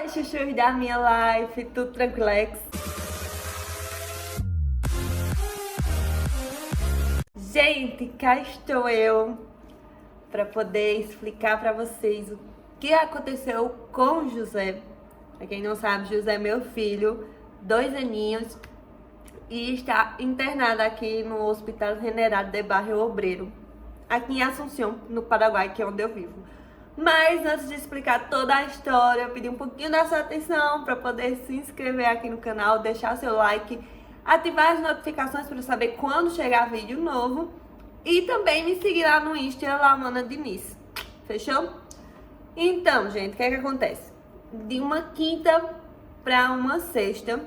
Oi, chuchus da minha life, tudo tranquilex? Gente, cá estou eu para poder explicar para vocês o que aconteceu com José. Pra quem não sabe, José é meu filho, 2 aninhos, e está internado aqui no Hospital General de Barrio Obrero, aqui em Assunção, no Paraguai, que é onde eu vivo. Mas antes de explicar toda a história, eu pedi um pouquinho da sua atenção para poder se inscrever aqui no canal, deixar seu like, ativar as notificações para saber quando chegar vídeo novo e também me seguir lá no Insta, Laumana Diniz. Fechou? Então, gente, o que é que acontece? De uma quinta para uma sexta,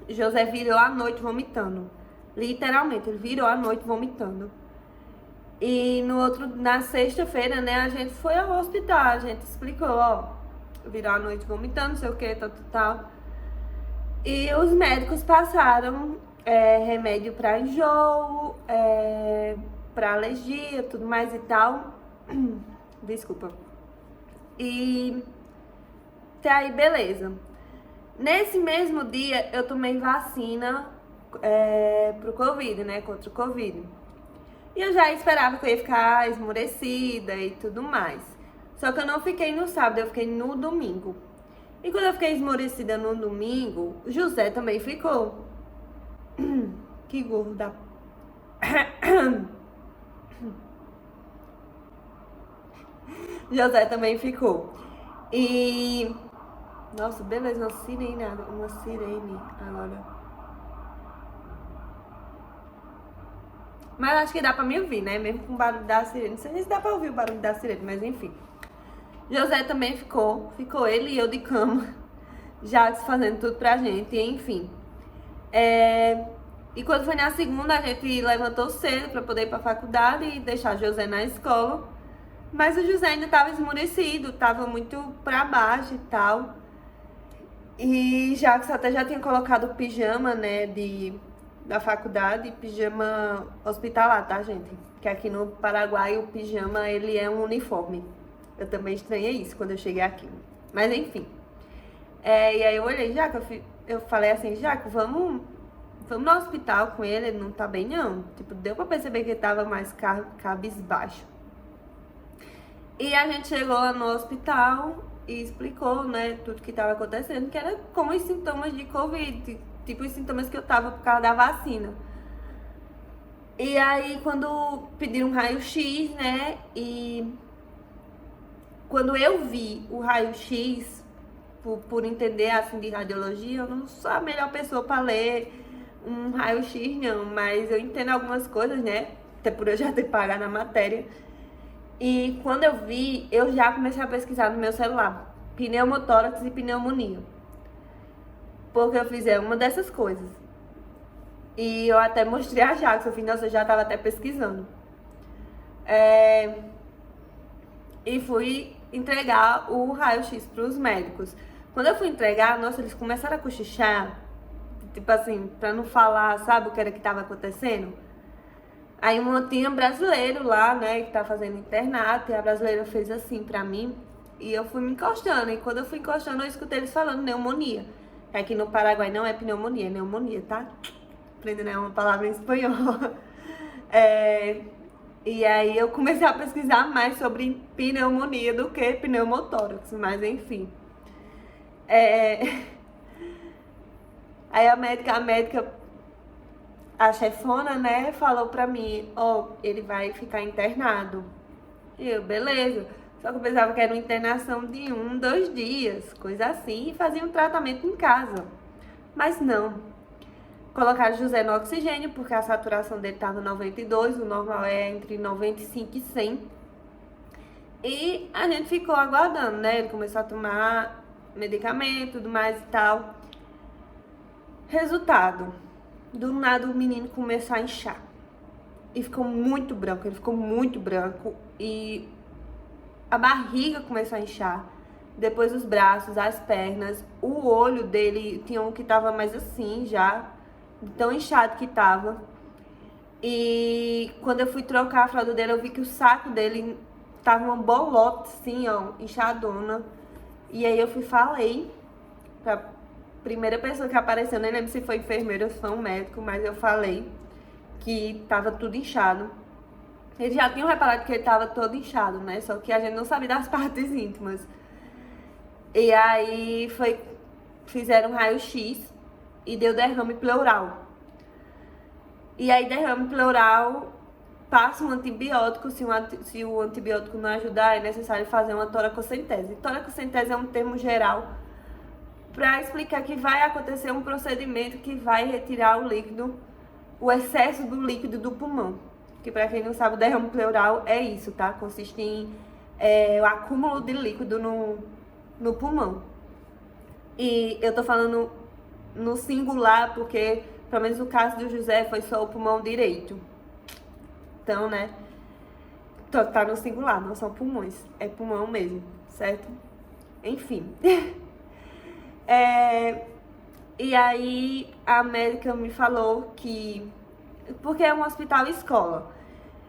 José virou a noite vomitando. Literalmente, ele virou a noite vomitando. E na sexta-feira, né, a gente foi ao hospital, a gente explicou, ó, virou a noite vomitando, não sei o que, tal. E os médicos passaram remédio pra enjoo, pra alergia, tudo mais e tal. Desculpa. E até aí, beleza. Nesse mesmo dia, eu tomei vacina pro Covid, né, contra o Covid. E eu já esperava que eu ia ficar esmorecida e tudo mais. Só que eu não fiquei no sábado, eu fiquei no domingo. E quando eu fiquei esmorecida no domingo, José também ficou. Que gorda. José também ficou. E... Nossa, beleza, uma sirene agora. Mas acho que dá pra me ouvir, né? Mesmo com o barulho da sirene. Não sei se dá pra ouvir o barulho da sirene, mas enfim. José também ficou ele e eu de cama, já fazendo tudo pra gente, enfim. E quando foi na segunda, a gente levantou cedo pra poder ir pra faculdade e deixar José na escola. Mas o José ainda tava esmurecido, tava muito pra baixo e tal. E Jacques até já tinha colocado o pijama, né, da faculdade, pijama hospitalar, tá, gente? Que aqui no Paraguai o pijama, ele é um uniforme. Eu também estranhei isso quando eu cheguei aqui. Mas enfim. E aí eu olhei, Jaque, eu falei assim, Jaque, vamos no hospital com ele não tá bem não. Tipo, deu pra perceber que ele tava mais cabisbaixo. E a gente chegou lá no hospital e explicou, né, tudo que tava acontecendo, que era como os sintomas de Covid, tipo os sintomas que eu tava por causa da vacina. E aí quando pediram um raio-x, né, e quando eu vi o raio-x, por entender assim de radiologia, eu não sou a melhor pessoa para ler um raio-x não, mas eu entendo algumas coisas, né, até por eu já ter pagado na matéria. E quando eu vi, eu já comecei a pesquisar no meu celular, pneumotórax e pneumonia. Porque eu fiz uma dessas coisas. E eu até mostrei a Jax, eu falei, nossa, eu já tava até pesquisando. E fui entregar o raio-x pros médicos. Quando eu fui entregar, nossa, eles começaram a cochichar, tipo assim, pra não falar, sabe, o que era que tava acontecendo. Aí tinha um brasileiro lá, né, que tá fazendo internato, e a brasileira fez assim pra mim, e eu fui me encostando. E quando eu fui encostando, eu escutei eles falando pneumonia. Aqui no Paraguai não é pneumonia, é pneumonia, tá? Aprendendo, né, uma palavra em espanhol. E aí eu comecei a pesquisar mais sobre pneumonia do que pneumotórax, mas enfim. Aí a médica, a chefona, né, falou pra mim, ó, ele vai ficar internado. E eu, beleza. Só que eu pensava que era uma internação de 2 dias, coisa assim, e fazia um tratamento em casa. Mas não. Colocaram José no oxigênio, porque a saturação dele estava 92, o normal é entre 95 e 100. E a gente ficou aguardando, né? Ele começou a tomar medicamento, tudo mais e tal. Resultado. Do nada o menino começou a inchar. E ficou muito branco, ele ficou muito branco. E a barriga começou a inchar. Depois os braços, as pernas. O olho dele, tinha um que tava mais assim já, tão inchado que tava. E quando eu fui trocar a fralda dele, eu vi que o saco dele tava uma bolota assim, ó, inchadona. E aí eu falei pra primeira pessoa que apareceu, nem lembro se foi enfermeiro ou se foi um médico, mas eu falei que tava tudo inchado. Eles já tinham reparado que ele tava todo inchado, né? Só que a gente não sabia das partes íntimas. E aí fizeram um raio-x e deu derrame pleural. E aí derrame pleural, passa um antibiótico, se o antibiótico não ajudar, é necessário fazer uma toracocentese. Toracocentese é um termo geral para explicar que vai acontecer um procedimento que vai retirar o líquido, o excesso do líquido do pulmão. Que para quem não sabe, o derrame pleural é isso, tá? Consiste em o acúmulo de líquido no pulmão. E eu tô falando no singular porque, pelo menos no caso do José, foi só o pulmão direito. Então, né, tá no singular, não são pulmões, é pulmão mesmo, certo? Enfim. E aí a médica me falou que... Porque é um hospital escola.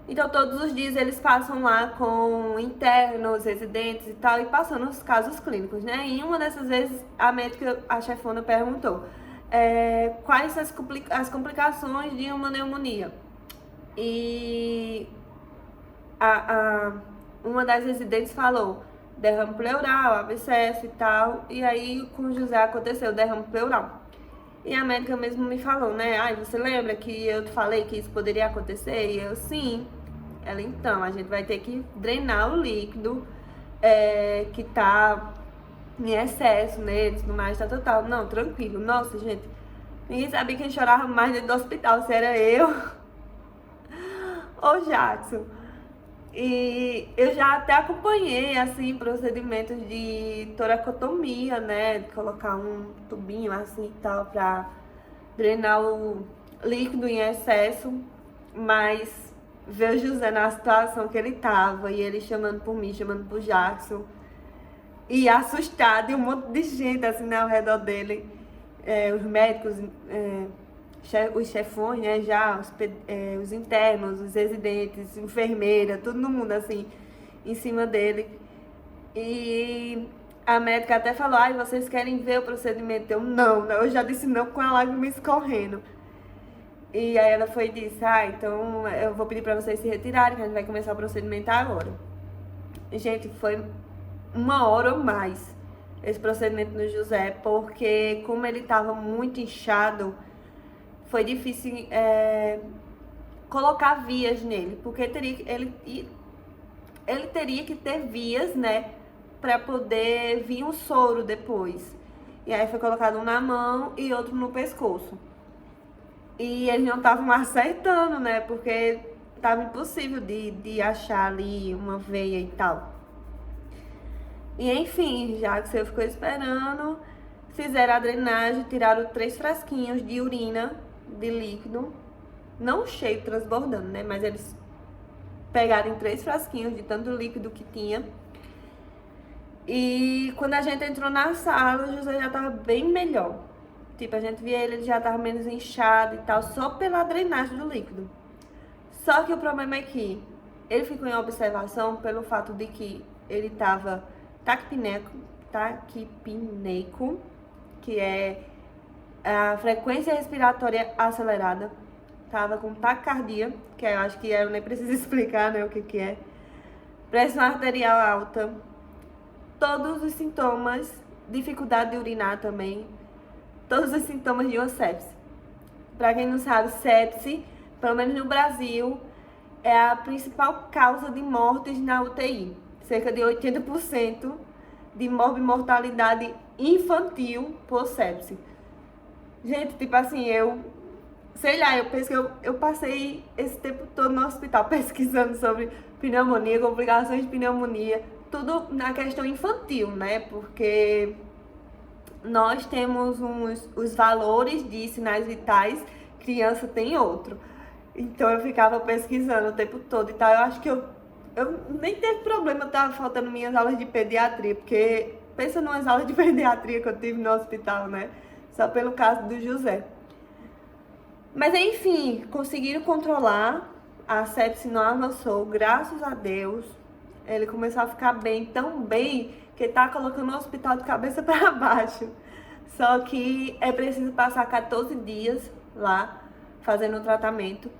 Então todos os dias eles passam lá com internos, residentes e tal, e passando os casos clínicos, né? E uma dessas vezes a médica, a chefona, perguntou quais as complicações de uma pneumonia. E uma das residentes falou derrame pleural, abscesso e tal, e aí com o José aconteceu derrame pleural. E a médica mesmo me falou, né? Ai, você lembra que eu te falei que isso poderia acontecer? E eu, sim. Ela, então, a gente vai ter que drenar o líquido que tá em excesso nele, tudo mais, tá total. Não, tranquilo. Nossa, gente, ninguém sabia quem chorava mais dentro do hospital, se era eu ou Jackson. E eu já até acompanhei, assim, procedimentos de toracotomia, né? De colocar um tubinho assim e tal pra drenar o líquido em excesso. Mas ver o José na situação que ele tava e ele chamando por mim, chamando por Jackson. E assustado, e um monte de gente assim ao redor dele. Os médicos... os chefões, né, já, os internos, os residentes, enfermeira, todo mundo assim, em cima dele. E a médica até falou, ai, vocês querem ver o procedimento? Eu, não, eu já disse não com a lágrima escorrendo. E aí ela foi e disse, então eu vou pedir pra vocês se retirarem, que a gente vai começar o procedimento agora. Gente, foi 1 hora ou mais esse procedimento no José, porque como ele tava muito inchado, foi difícil colocar vias nele, porque ele teria que ter vias, né, para poder vir um soro depois. E aí foi colocado um na mão e outro no pescoço. E eles não estavam acertando, né, porque tava impossível de achar ali uma veia e tal. E enfim, já que você ficou esperando, fizeram a drenagem, tiraram 3 frasquinhos de urina, de líquido, não cheio, transbordando, né? Mas eles pegaram em 3 frasquinhos de tanto líquido que tinha. E quando a gente entrou na sala, o José já tava bem melhor. Tipo, a gente via ele já tava menos inchado e tal, só pela drenagem do líquido. Só que o problema é que ele ficou em observação pelo fato de que ele tava taquipneico, que é a frequência respiratória acelerada, tava com taquicardia, que eu acho que eu nem preciso explicar, né, o que é, pressão arterial alta, todos os sintomas, dificuldade de urinar também, todos os sintomas de uma sepse. Pra quem não sabe, sepse, pelo menos no Brasil, é a principal causa de mortes na UTI. Cerca de 80% de morbimortalidade infantil por sepse. Gente, tipo assim, eu penso que eu passei esse tempo todo no hospital pesquisando sobre pneumonia, complicações de pneumonia, tudo na questão infantil, né? Porque nós temos os valores de sinais vitais, criança tem outro. Então eu ficava pesquisando o tempo todo e tal. Eu acho que eu nem teve problema, eu tava faltando minhas aulas de pediatria, porque pensa numas aulas de pediatria que eu tive no hospital, né? Só pelo caso do José. Mas enfim, conseguiram controlar, a sepse não avançou, graças a Deus. Ele começou a ficar bem, tão bem, que tá colocando o hospital de cabeça para baixo. Só que é preciso passar 14 dias lá fazendo o tratamento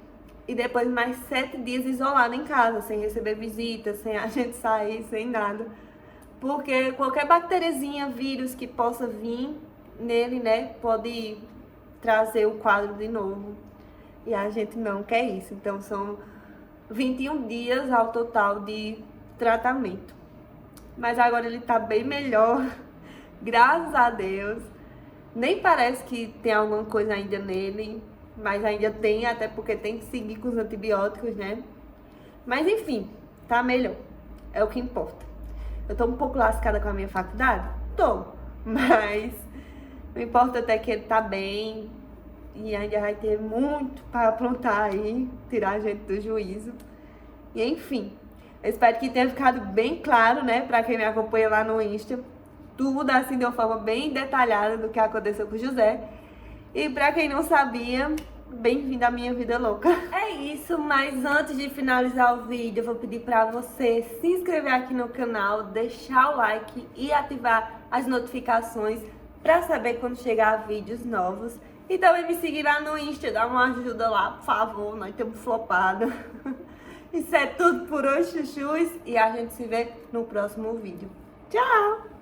e depois mais 7 dias isolado em casa, sem receber visitas, sem a gente sair, sem nada. Porque qualquer bactériazinha, vírus que possa vir nele, né, pode trazer o quadro de novo. E a gente não quer isso. Então são 21 dias ao total de tratamento. Mas agora ele tá bem melhor, graças a Deus. Nem parece que tem alguma coisa ainda nele, mas ainda tem, até porque tem que seguir com os antibióticos, né? Mas enfim, tá melhor. É o que importa. Eu tô um pouco lascada com a minha faculdade? Tô. Mas o importa até que ele tá bem e ainda vai ter muito para aprontar aí, tirar a gente do juízo. E enfim, eu espero que tenha ficado bem claro, né, pra quem me acompanha lá no Insta, tudo assim de uma forma bem detalhada do que aconteceu com o José. E pra quem não sabia, bem-vindo à minha vida louca. É isso, mas antes de finalizar o vídeo, eu vou pedir pra você se inscrever aqui no canal, deixar o like e ativar as notificações pra saber quando chegar vídeos novos. E também me seguir lá no Insta, dá uma ajuda lá, por favor, nós estamos flopados. Isso é tudo por hoje, chuchus, e a gente se vê no próximo vídeo. Tchau!